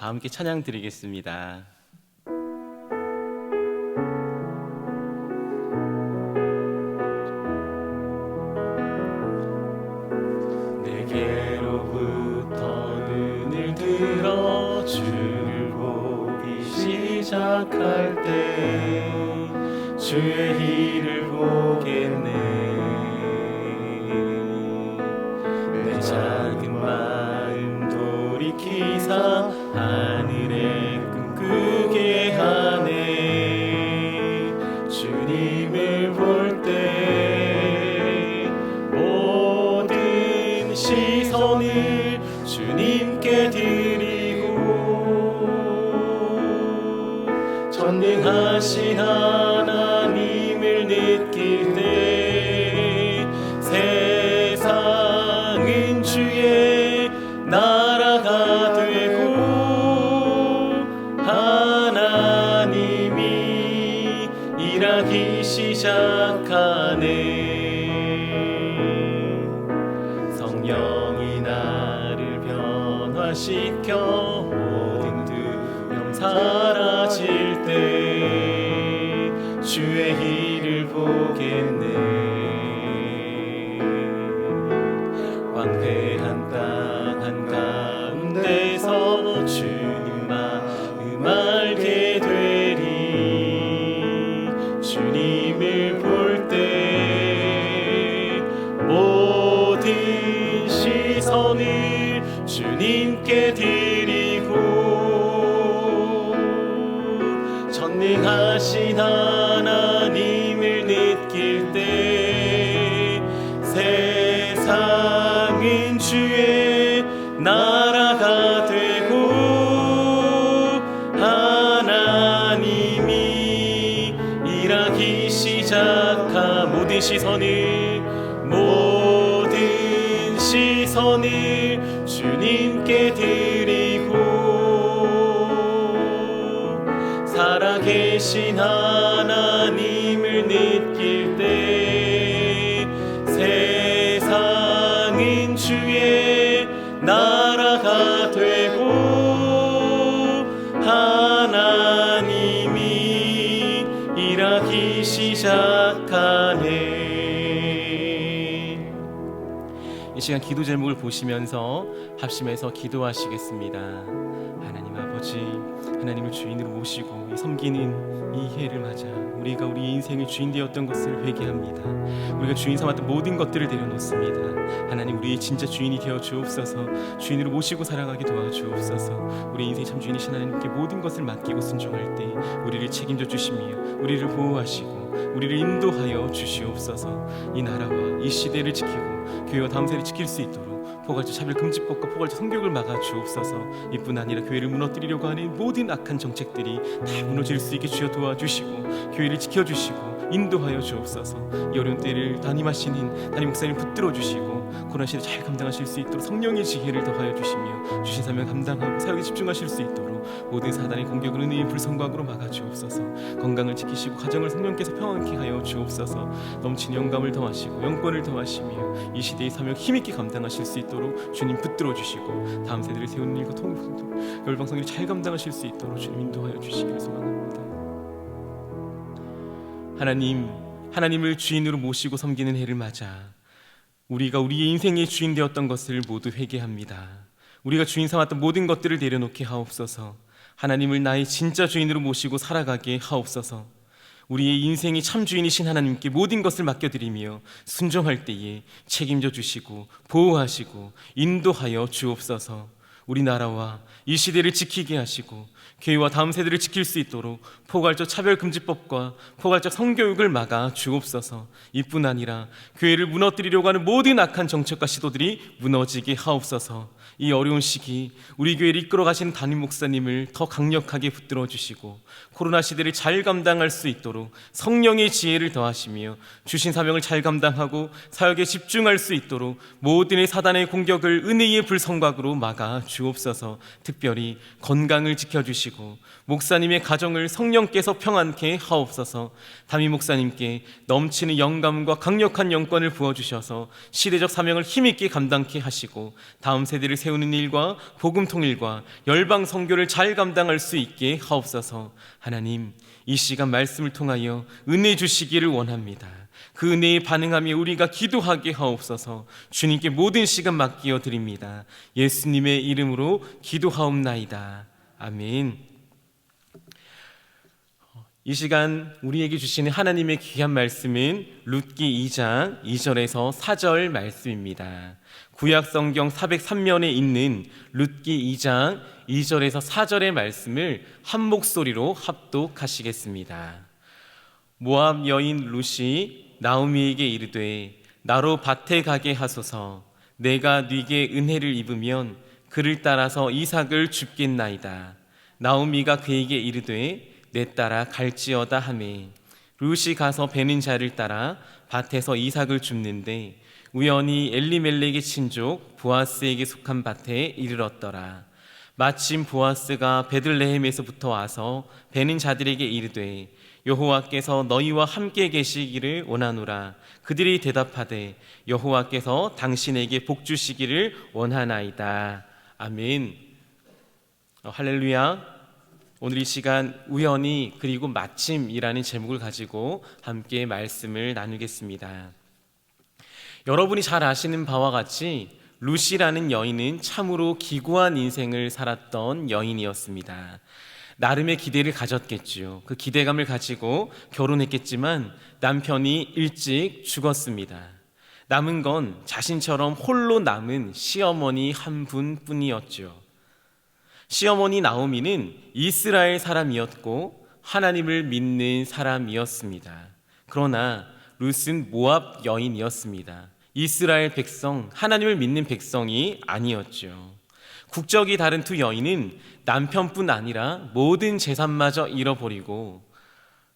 다 함께 찬양 드리겠습니다. 내게로부터 눈을 들어 주를 보기 시작할 때 주의 일을 보겠네. 내 작은 마음 돌이키사 하늘에 꿈꾸게 하네. 주님을 볼 때 모든 시선을 주님께 드리고 전능하신 하나님을 느낄 때 세상은 주의 나라가 되고 하나님이 일하기 시작하네. 성령이 나를 변화시켜 모든 두려움 사라질 때 주의 일을 보겠네. 광대한 땅 한가운데서 주님 마음 알게 되리. 주님을 볼 때 모든 시선을 주님께 드리고 전능하신 하나님을 느낄 때 세상은 주의 나라가 되고 하나님이 일하기 시작하 모든 시선을 주님께 드리고 살아계신 하나님을 느낄 때 세상은 주의 나라가 되고 하나님이 일하기 시작하네. 이 시간 기도 제목을 보시면서 합심해서 기도하시겠습니다. 하나님 아버지, 하나님을 주인으로 모시고 섬기는 이 해를 맞아 우리가 우리 인생의 주인 되었던 것을 회개합니다. 우리가 주인 삼았던 모든 것들을 내려놓습니다. 하나님, 우리의 진짜 주인이 되어 주옵소서. 주인으로 모시고 살아가게 도와주옵소서. 우리 인생 참 주인이신 하나님께 모든 것을 맡기고 순종할 때 우리를 책임져 주시며 우리를 보호하시고 우리를 인도하여 주시옵소서. 이 나라와 이 시대를 지키고 교회와 다음 세대를 지킬 수 있도록 포괄적 차별금지법과 포괄적 성교육을 막아 주옵소서. 이뿐 아니라 교회를 무너뜨리려고 하는 모든 악한 정책들이 다 무너질 수 있게 주여 도와주시고 교회를 지켜주시고 인도하여 주옵소서. 이 어려운 때를 담임하시는 담임 목사님 붙들어 주시고 고난 시대 잘 감당하실 수 있도록 성령의 지혜를 더하여 주시며 주신 사명 감당하고 사역에 집중하실 수 있도록 모든 사단의 공격을 은혜의 불성각으로 막아 주옵소서. 건강을 지키시고 가정을 성령께서 평안케 하여 주옵소서. 넘치는 영감을 더하시고 영권을 더하시며 이 시대의 사명 힘있게 감당하실 수 있도록 주님 붙들어 주시고 다음 세대를 세우는 일과 열방성일을 잘 감당하실 수 있도록 주님 인도하여 주시기를 소망합니다. 하나님을 주인으로 모시고 섬기는 해를 맞아 우리가 우리의 인생의 주인 되었던 것을 모두 회개합니다. 우리가 주인 삼았던 모든 것들을 내려놓게 하옵소서. 하나님을 나의 진짜 주인으로 모시고 살아가게 하옵소서. 우리의 인생이 참 주인이신 하나님께 모든 것을 맡겨드리며 순종할 때에 책임져 주시고 보호하시고 인도하여 주옵소서. 우리나라와 이 시대를 지키게 하시고 교회와 다음 세대를 지킬 수 있도록 포괄적 차별금지법과 포괄적 성교육을 막아 주옵소서. 이뿐 아니라 교회를 무너뜨리려고 하는 모든 악한 정책과 시도들이 무너지게 하옵소서. 이 어려운 시기 우리 교회를 이끌어 가시는 담임 목사님을 더 강력하게 붙들어 주시고 코로나 시대를 잘 감당할 수 있도록 성령의 지혜를 더하시며 주신 사명을 잘 감당하고 사역에 집중할 수 있도록 모든 사단의 공격을 은혜의 불성각으로 막아 주옵소서. 특별히 건강을 지켜주시고 목사님의 가정을 성령께서 평안케 하옵소서. 담임 목사님께 넘치는 영감과 강력한 영권을 부어주셔서 시대적 사명을 힘있게 감당케 하시고 다음 세대를 세우는 일과 복음 통일과 열방 선교를 잘 감당할 수 있게 하옵소서. 하나님, 이 시간 말씀을 통하여 은혜 주시기를 원합니다. 그 은혜에 반응하며 우리가 기도하게 하옵소서. 주님께 모든 시간 맡기어 드립니다. 예수님의 이름으로 기도하옵나이다. 아멘. 이 시간 우리에게 주시는 하나님의 귀한 말씀은 룻기 2장 2절에서 4절 말씀입니다. 구약성경 403면에 있는 룻기 2장 2절에서 4절의 말씀을 한 목소리로 합독하시겠습니다. 모압 여인 룻이 나오미에게 이르되 나로 밭에 가게 하소서. 내가 네게 은혜를 입으면 그를 따라서 이삭을 줍겠나이다. 나오미가 그에게 이르되 내 따라 갈지어다 하매 룻이 가서 베는 자를 따라 밭에서 이삭을 줍는데 우연히 엘리멜렉의 친족 보아스에게 속한 밭에 이르렀더라. 마침 보아스가 베들레헴에서부터 와서 베는 자들에게 이르되 여호와께서 너희와 함께 계시기를 원하노라. 그들이 대답하되 여호와께서 당신에게 복 주시기를 원하나이다. 아멘. 할렐루야. 오늘 이 시간 우연히 그리고 마침이라는 제목을 가지고 함께 말씀을 나누겠습니다. 여러분이 잘 아시는 바와 같이 룻이라는 여인은 참으로 기구한 인생을 살았던 여인이었습니다. 나름의 기대를 가졌겠죠. 그 기대감을 가지고 결혼했겠지만 남편이 일찍 죽었습니다. 남은 건 자신처럼 홀로 남은 시어머니 한 분뿐이었죠. 시어머니 나오미는 이스라엘 사람이었고 하나님을 믿는 사람이었습니다. 그러나 룻은 모압 여인이었습니다. 이스라엘 백성, 하나님을 믿는 백성이 아니었죠. 국적이 다른 두 여인은 남편뿐 아니라 모든 재산마저 잃어버리고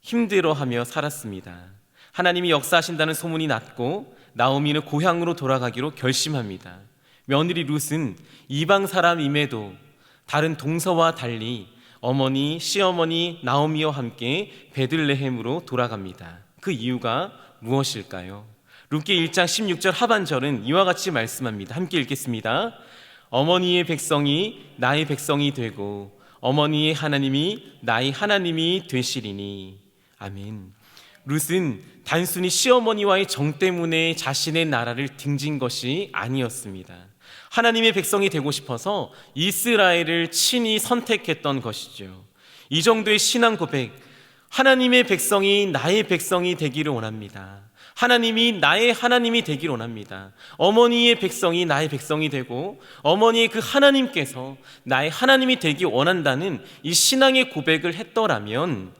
힘들어하며 살았습니다. 하나님이 역사하신다는 소문이 났고 나오미는 고향으로 돌아가기로 결심합니다. 며느리 룻은 이방 사람임에도 다른 동서와 달리 어머니, 시어머니 나오미와 함께 베들레헴으로 돌아갑니다. 그 이유가 무엇일까요? 룻기 1장 16절 하반절은 이와 같이 말씀합니다. 함께 읽겠습니다. 어머니의 백성이 나의 백성이 되고 어머니의 하나님이 나의 하나님이 되시리니. 아멘. 룻은 단순히 시어머니와의 정 때문에 자신의 나라를 등진 것이 아니었습니다. 하나님의 백성이 되고 싶어서 이스라엘을 친히 선택했던 것이죠. 이 정도의 신앙 고백, 하나님의 백성이 나의 백성이 되기를 원합니다. 하나님이 나의 하나님이 되기를 원합니다. 어머니의 백성이 나의 백성이 되고 어머니의 그 하나님께서 나의 하나님이 되기 원한다는 이 신앙의 고백을 했더라면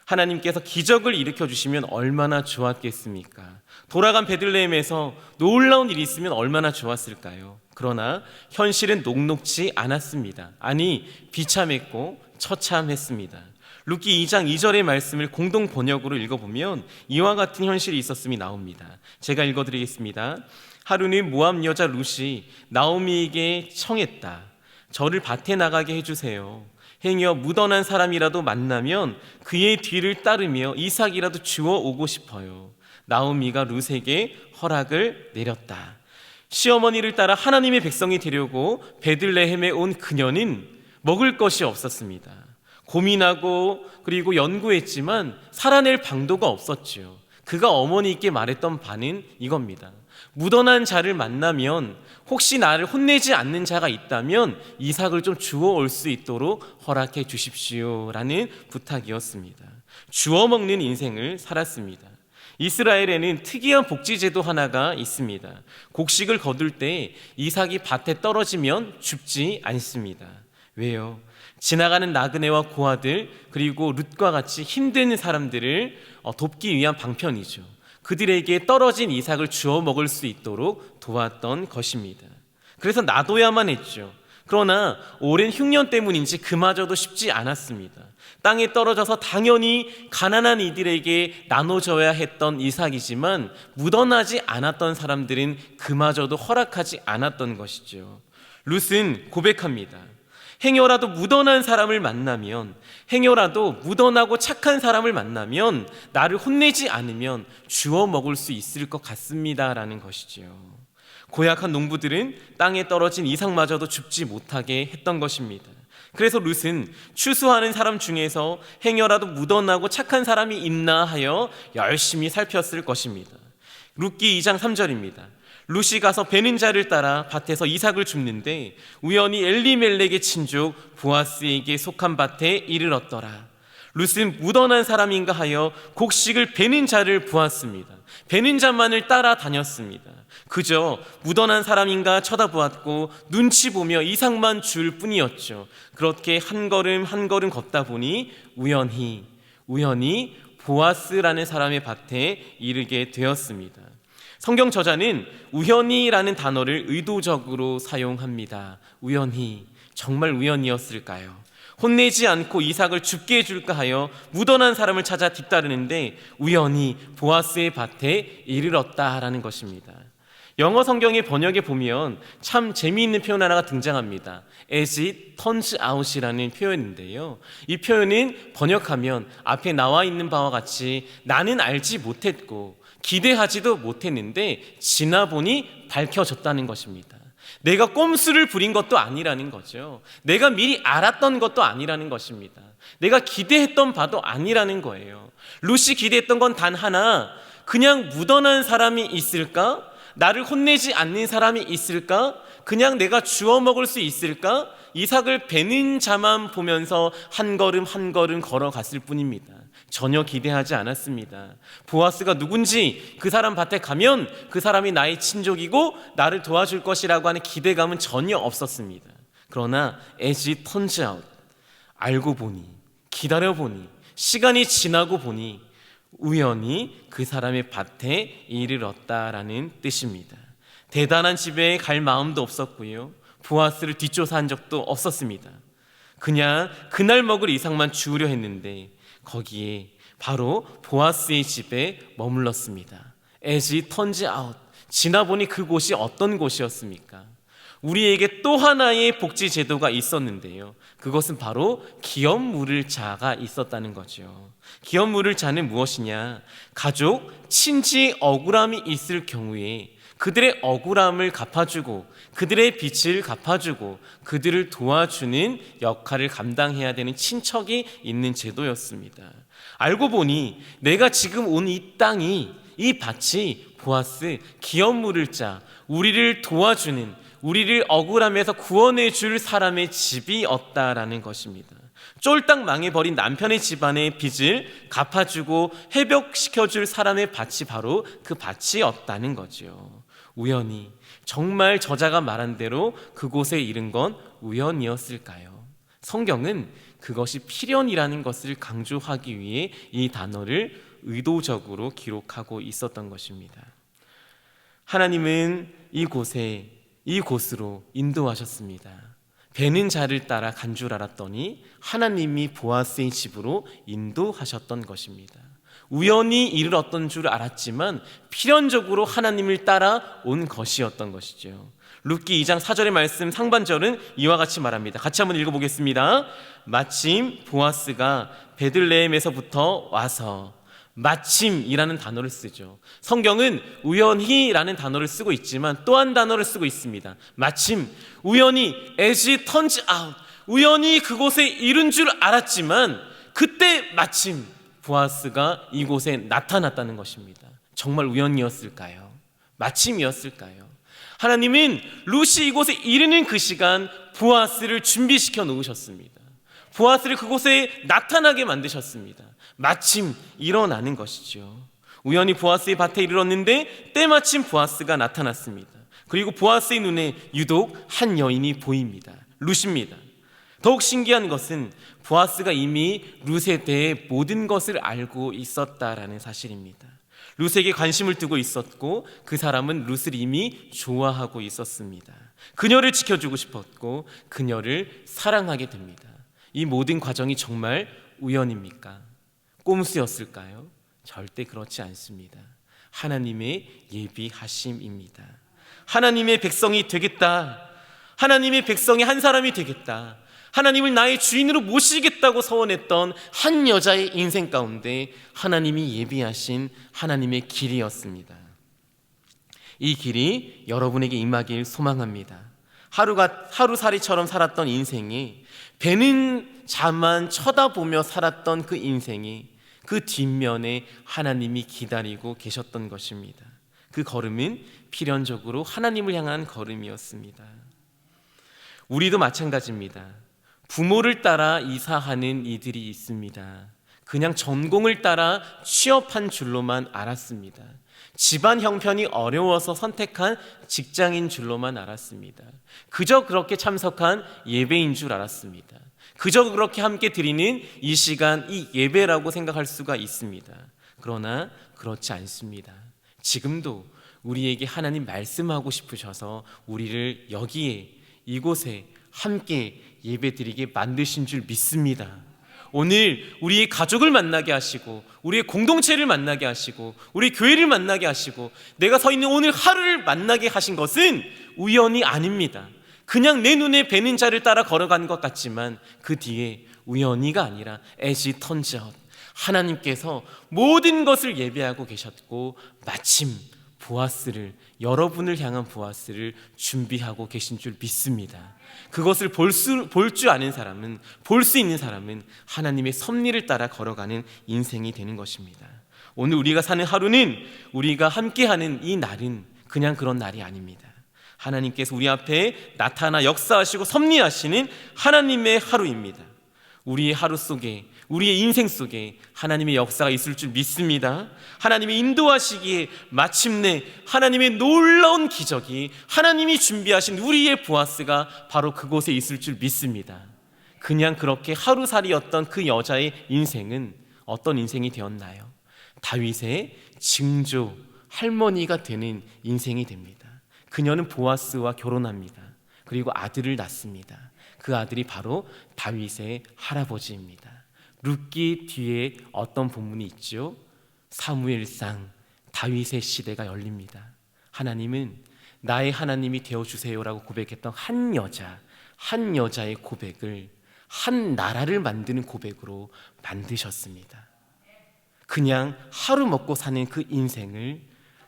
하나님께서 기적을 일으켜 주시면 얼마나 좋았겠습니까? 돌아간 베들레헴에서 놀라운 일이 있으면 얼마나 좋았을까요? 그러나 현실은 녹록지 않았습니다. 아니, 비참했고 처참했습니다. 룻기 2장 2절의 말씀을 공동 번역으로 읽어보면 이와 같은 현실이 있었음이 나옵니다. 제가 읽어드리겠습니다. 하루는 모압 여자 룻이 나오미에게 청했다. 저를 밭에 나가게 해주세요. 행여 묻어난 사람이라도 만나면 그의 뒤를 따르며 이삭이라도 주워 오고 싶어요. 나오미가 룻에게 허락을 내렸다. 시어머니를 따라 하나님의 백성이 되려고 베들레헴에 온 그녀는 먹을 것이 없었습니다. 고민하고 그리고 연구했지만 살아낼 방도가 없었지요. 그가 어머니께 말했던 바는 이겁니다. 묻어난 자를 만나면 혹시 나를 혼내지 않는 자가 있다면 이삭을 좀 주워 올 수 있도록 허락해 주십시오 라는 부탁이었습니다. 주워 먹는 인생을 살았습니다. 이스라엘에는 특이한 복지제도 하나가 있습니다. 곡식을 거둘 때 이삭이 밭에 떨어지면 줍지 않습니다. 왜요? 지나가는 나그네와 고아들 그리고 룻과 같이 힘든 사람들을 돕기 위한 방편이죠. 그들에게 떨어진 이삭을 주워 먹을 수 있도록 도왔던 것입니다. 그래서 놔둬야만 했죠. 그러나 오랜 흉년 때문인지 그마저도 쉽지 않았습니다. 땅에 떨어져서 당연히 가난한 이들에게 나눠줘야 했던 이삭이지만 묻어나지 않았던 사람들은 그마저도 허락하지 않았던 것이죠. 룻은 고백합니다. 행여라도 묻어난 사람을 만나면, 행여라도 묻어나고 착한 사람을 만나면 나를 혼내지 않으면 주워 먹을 수 있을 것 같습니다 라는 것이지요. 고약한 농부들은 땅에 떨어진 이삭마저도 줍지 못하게 했던 것입니다. 그래서 룻은 추수하는 사람 중에서 행여라도 묻어나고 착한 사람이 있나 하여 열심히 살폈을 것입니다. 룻기 2장 3절입니다. 룻이 가서 베는 자를 따라 밭에서 이삭을 줍는데 우연히 엘리멜렉의 친족 보아스에게 속한 밭에 이르렀더라. 룻은 묻어난 사람인가 하여 곡식을 베는 자를 보았습니다. 베는 자만을 따라다녔습니다. 그저 묻어난 사람인가 쳐다보았고 눈치 보며 이삭만 줄 뿐이었죠. 그렇게 한 걸음 한 걸음 걷다 보니 우연히 보아스라는 사람의 밭에 이르게 되었습니다. 성경 저자는 우연히라는 단어를 의도적으로 사용합니다. 우연히, 정말 우연이었을까요? 혼내지 않고 이삭을 죽게 해줄까 하여 묻어난 사람을 찾아 뒤따르는데 우연히 보아스의 밭에 이르렀다라는 것입니다. 영어 성경의 번역에 보면 참 재미있는 표현 하나가 등장합니다. As it turns out이라는 표현인데요. 이 표현은 번역하면 앞에 나와 있는 바와 같이 나는 알지 못했고 기대하지도 못했는데 지나보니 밝혀졌다는 것입니다. 내가 꼼수를 부린 것도 아니라는 거죠. 내가 미리 알았던 것도 아니라는 것입니다. 내가 기대했던 바도 아니라는 거예요. 룻이 기대했던 건 단 하나, 그냥 묻어난 사람이 있을까? 나를 혼내지 않는 사람이 있을까? 그냥 내가 주워 먹을 수 있을까? 이삭을 베는 자만 보면서 한 걸음 한 걸음 걸어갔을 뿐입니다. 전혀 기대하지 않았습니다. 보아스가 누군지, 그 사람 밭에 가면 그 사람이 나의 친족이고 나를 도와줄 것이라고 하는 기대감은 전혀 없었습니다. 그러나 as it turns out, 알고 보니, 기다려보니, 시간이 지나고 보니 우연히 그 사람의 밭에 이르렀다라는 뜻입니다. 대단한 집에 갈 마음도 없었고요, 보아스를 뒷조사한 적도 없었습니다. 그냥 그날 먹을 이삭만 주우려 했는데 거기에 바로 보아스의 집에 머물렀습니다. As it turns out, 지나보니 그곳이 어떤 곳이었습니까? 우리에게 또 하나의 복지 제도가 있었는데요, 그것은 바로 기업 물을 자가 있었다는 거죠. 기업 물을 자는 무엇이냐? 가족, 친지 억울함이 있을 경우에 그들의 억울함을 갚아주고 그들의 빚을 갚아주고 그들을 도와주는 역할을 감당해야 되는 친척이 있는 제도였습니다. 알고 보니 내가 지금 온 이 땅이, 이 밭이 보아스, 기업 물을 자, 우리를 도와주는, 우리를 억울함에서 구원해 줄 사람의 집이 없다라는 것입니다. 쫄딱 망해버린 남편의 집안의 빚을 갚아주고 회복시켜줄 사람의 밭이 바로 그 밭이 없다는 거죠. 우연히, 정말 저자가 말한 대로 그곳에 이른 건 우연이었을까요? 성경은 그것이 필연이라는 것을 강조하기 위해 이 단어를 의도적으로 기록하고 있었던 것입니다. 하나님은 이곳으로 인도하셨습니다. 배는 자를 따라 간 줄 알았더니 하나님이 보아스의 집으로 인도하셨던 것입니다. 우연히 이르렀던 줄 알았지만 필연적으로 하나님을 따라 온 것이었던 것이죠. 룻기 2장 4절의 말씀 상반절은 이와 같이 말합니다. 같이 한번 읽어보겠습니다. 마침 보아스가 베들레헴에서부터 와서, 마침이라는 단어를 쓰죠. 성경은 우연히라는 단어를 쓰고 있지만 또 한 단어를 쓰고 있습니다. 마침, 우연히, as it turns out, 우연히 그곳에 이른 줄 알았지만 그때 마침 보아스가 이곳에 나타났다는 것입니다. 정말 우연이었을까요? 마침이었을까요? 하나님은 룻이 이곳에 이르는 그 시간 보아스를 준비시켜 놓으셨습니다. 보아스를 그곳에 나타나게 만드셨습니다. 마침 일어나는 것이죠. 우연히 보아스의 밭에 이르렀는데 때마침 보아스가 나타났습니다. 그리고 보아스의 눈에 유독 한 여인이 보입니다. 룻입니다. 더욱 신기한 것은 보아스가 이미 룻에 대해 모든 것을 알고 있었다라는 사실입니다. 룻에게 관심을 두고 있었고 그 사람은 룻을 이미 좋아하고 있었습니다. 그녀를 지켜주고 싶었고 그녀를 사랑하게 됩니다. 이 모든 과정이 정말 우연입니까? 꼼수였을까요? 절대 그렇지 않습니다. 하나님의 예비하심입니다. 하나님의 백성이 되겠다, 하나님의 백성의 한 사람이 되겠다, 하나님을 나의 주인으로 모시겠다고 서원했던 한 여자의 인생 가운데 하나님이 예비하신 하나님의 길이었습니다. 이 길이 여러분에게 임하길 소망합니다. 하루살이처럼 살았던 인생이, 배는 자만 쳐다보며 살았던 그 인생이 그 뒷면에 하나님이 기다리고 계셨던 것입니다. 그 걸음은 필연적으로 하나님을 향한 걸음이었습니다. 우리도 마찬가지입니다. 부모를 따라 이사하는 이들이 있습니다. 그냥 전공을 따라 취업한 줄로만 알았습니다. 집안 형편이 어려워서 선택한 직장인 줄로만 알았습니다. 그저 그렇게 참석한 예배인 줄 알았습니다. 그저 그렇게 함께 드리는 이 시간, 이 예배라고 생각할 수가 있습니다. 그러나 그렇지 않습니다. 지금도 우리에게 하나님 말씀하고 싶으셔서 우리를 여기에, 이곳에 함께 예배드리게 만드신 줄 믿습니다. 오늘 우리의 가족을 만나게 하시고 우리의 공동체를 만나게 하시고 우리 교회를 만나게 하시고 내가 서 있는 오늘 하루를 만나게 하신 것은 우연이 아닙니다. 그냥 내 눈에 뵈는 자를 따라 걸어간 것 같지만 그 뒤에 우연히가 아니라 as it turns out, 하나님께서 모든 것을 예배하고 계셨고 마침 보아스를, 여러분을 향한 보아스를 준비하고 계신 줄 믿습니다. 그것을 볼 줄 아는 사람은, 볼 수 있는 사람은 하나님의 섭리를 따라 걸어가는 인생이 되는 것입니다. 오늘 우리가 사는 하루는, 우리가 함께하는 이 날은 그냥 그런 날이 아닙니다. 하나님께서 우리 앞에 나타나 역사하시고 섭리하시는 하나님의 하루입니다. 우리의 하루 속에, 우리의 인생 속에 하나님의 역사가 있을 줄 믿습니다. 하나님이 인도하시기에 마침내 하나님의 놀라운 기적이, 하나님이 준비하신 우리의 보아스가 바로 그곳에 있을 줄 믿습니다. 그냥 그렇게 하루살이였던 그 여자의 인생은 어떤 인생이 되었나요? 다윗의 증조, 할머니가 되는 인생이 됩니다. 그녀는 보아스와 결혼합니다. 그리고 아들을 낳습니다. 그 아들이 바로 다윗의 할아버지입니다. 룻기 뒤에 어떤 본문이 있죠? 사무엘상, 다윗의 시대가 열립니다. 하나님은 나의 하나님이 되어주세요라고 고백했던 한 여자의 고백을 한 나라를 만드는 고백으로 만드셨습니다. 그냥 하루 먹고 사는 그 인생을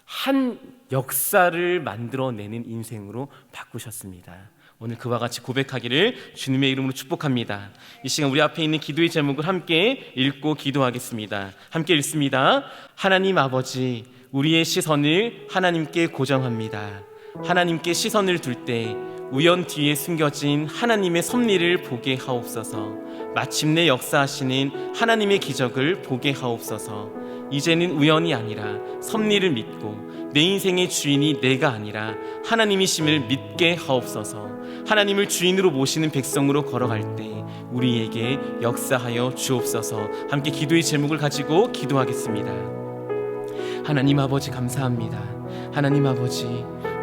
한 역사를 만들어내는 인생으로 바꾸셨습니다. 오늘 그와 같이 고백하기를 주님의 이름으로 축복합니다. 이 시간 우리 앞에 있는 기도의 제목을 함께 읽고 기도하겠습니다. 함께 읽습니다. 하나님 아버지, 우리의 시선을 하나님께 고정합니다. 하나님께 시선을 둘 때 우연 뒤에 숨겨진 하나님의 섭리를 보게 하옵소서. 마침내 역사하시는 하나님의 기적을 보게 하옵소서. 이제는 우연이 아니라 섭리를 믿고 내 인생의 주인이 내가 아니라 하나님이심을 믿게 하옵소서. 하나님을 주인으로 모시는 백성으로 걸어갈 때 우리에게 역사하여 주옵소서. 함께 기도의 제목을 가지고 기도하겠습니다. 하나님 아버지 감사합니다. 하나님 아버지,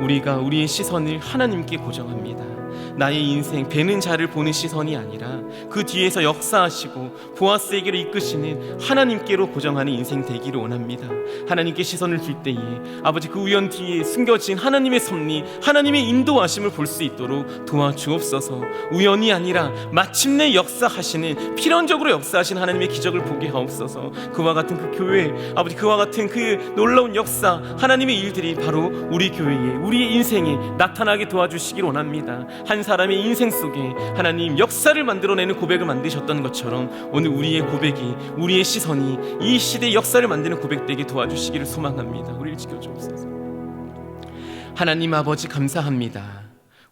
우리가 우리의 시선을 하나님께 고정합니다. 나의 인생 배는 자를 보는 시선이 아니라 그 뒤에서 역사하시고 보아스에게로 이끄시는 하나님께로 고정하는 인생 되기를 원합니다. 하나님께 시선을 둘 때에 아버지 그 우연 뒤에 숨겨진 하나님의 섭리, 하나님의 인도하심을 볼 수 있도록 도와주옵소서. 우연이 아니라 마침내 역사하시는, 필연적으로 역사하신 하나님의 기적을 보게 하옵소서. 그와 같은 그 교회, 아버지 그와 같은 그 놀라운 역사, 하나님의 일들이 바로 우리 교회에, 우리의 인생에 나타나게 도와주시길 원합니다. 한 사람의 인생 속에 하나님 역사를 만들어내는 고백을 만드셨던 것처럼 오늘 우리의 고백이, 우리의 시선이 이 시대의 역사를 만드는 고백되게 도와주시기를 소망합니다. 우리를 지켜주옵소서. 하나님 아버지 감사합니다.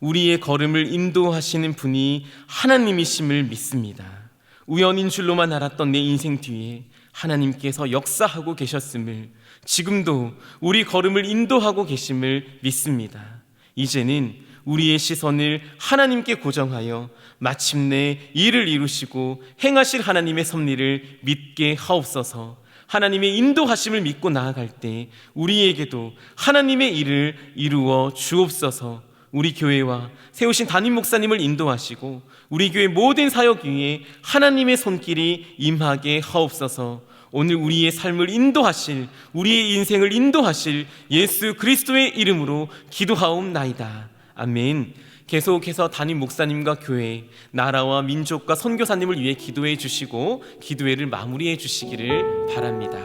우리의 걸음을 인도하시는 분이 하나님이심을 믿습니다. 우연인 줄로만 알았던 내 인생 뒤에 하나님께서 역사하고 계셨음을, 지금도 우리 걸음을 인도하고 계심을 믿습니다. 이제는 우리의 시선을 하나님께 고정하여 마침내 일을 이루시고 행하실 하나님의 섭리를 믿게 하옵소서. 하나님의 인도하심을 믿고 나아갈 때 우리에게도 하나님의 일을 이루어 주옵소서. 우리 교회와 세우신 담임 목사님을 인도하시고 우리 교회 모든 사역 위에 하나님의 손길이 임하게 하옵소서. 오늘 우리의 삶을 인도하실, 우리의 인생을 인도하실 예수 그리스도의 이름으로 기도하옵나이다. 아멘. 계속해서 담임 목사님과 교회, 나라와 민족과 선교사님을 위해 기도해 주시고 기도회를 마무리해 주시기를 바랍니다.